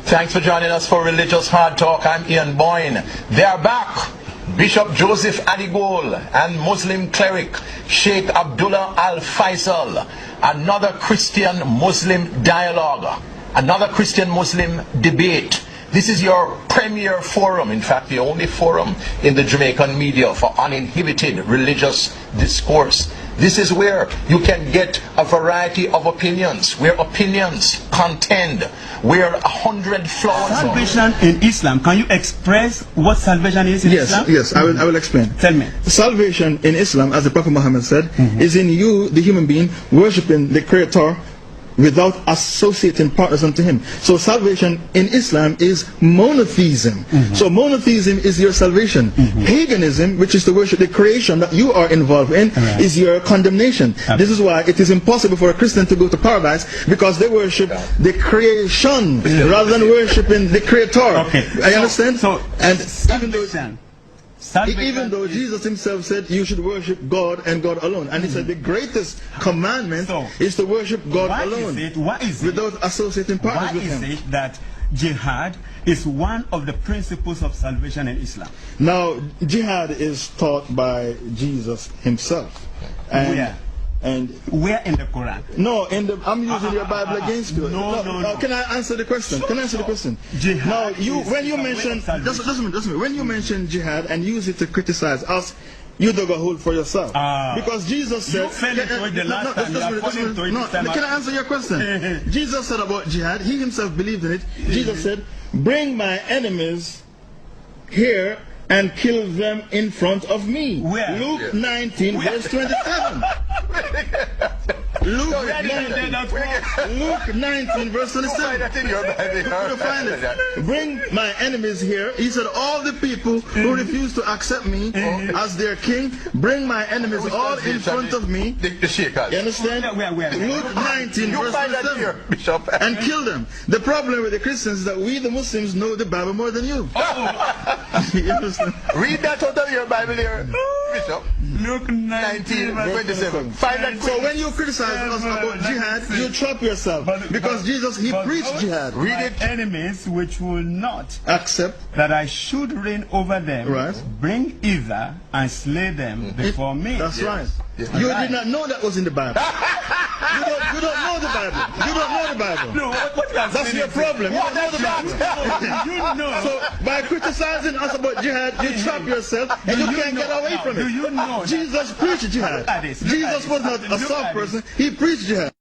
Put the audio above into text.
Thanks for joining us for Religious Hard Talk. I'm Ian Boyne. They are back. Bishop Joseph Adigol and Muslim cleric Sheikh Abdullah Al-Faisal. Another Christian-Muslim dialogue. Another Christian-Muslim debate. This is your premier forum, in fact the only forum in the Jamaican media for uninhibited religious discourse. This is where you can get a variety of opinions, where opinions contend, where 100 flaws. Salvation in Islam, can you express what salvation is in Islam? Yes, I will explain. Tell me. Salvation in Islam, as the Prophet Muhammad said, is in you, the human being, worshipping the Creator without associating partners unto him. So salvation in Islam is monotheism. So monotheism is your salvation. Paganism, which is to worship the creation that you are involved in, is your condemnation. This is why it is impossible for a Christian to go to paradise, because they worship the creation rather than worshiping the Creator. I understand? So, and salvation, even though Jesus himself said you should worship God and God alone, and he said the greatest commandment is to worship God alone without associating partners with him. Why is it that jihad is one of the principles of salvation in Islam? Now, jihad is taught by Jesus himself. And where in the Quran? No, I'm using your Bible against you. No. Can I answer the question? Can I answer the question? Now, when you mention when you mention jihad and use it to criticize us, you dug a hole for yourself. Because Jesus said, can I answer your question? Jesus said about jihad, he himself believed in it. Jesus said, bring my enemies here and kill them in front of me. Where? Luke 19 verse 27. Luke 19 verse 27. Find it. Bring my enemies here. He said, all the people who refuse to accept me as their king, bring my enemies all in front of me. You understand? Luke 19 verse 27. And kill them. The problem with the Christians is that we the Muslims know the Bible more than you. Read that out of your Bible here, Bishop. Luke 19 27. So when you criticize us about jihad, you trap yourself, because Jesus, he preached jihad. Read it. Enemies which will not accept that I should reign over them, bring either and slay them before me. That's right. You did not know that was in the Bible. You don't know the Bible. You don't know the Bible. No, that's your problem. You don't know the Bible. You know. So by criticizing us about jihad, you trap yourself and you can't get away from it. Do you know? Jesus preached jihad. Jesus was not a soft person. He preached jihad.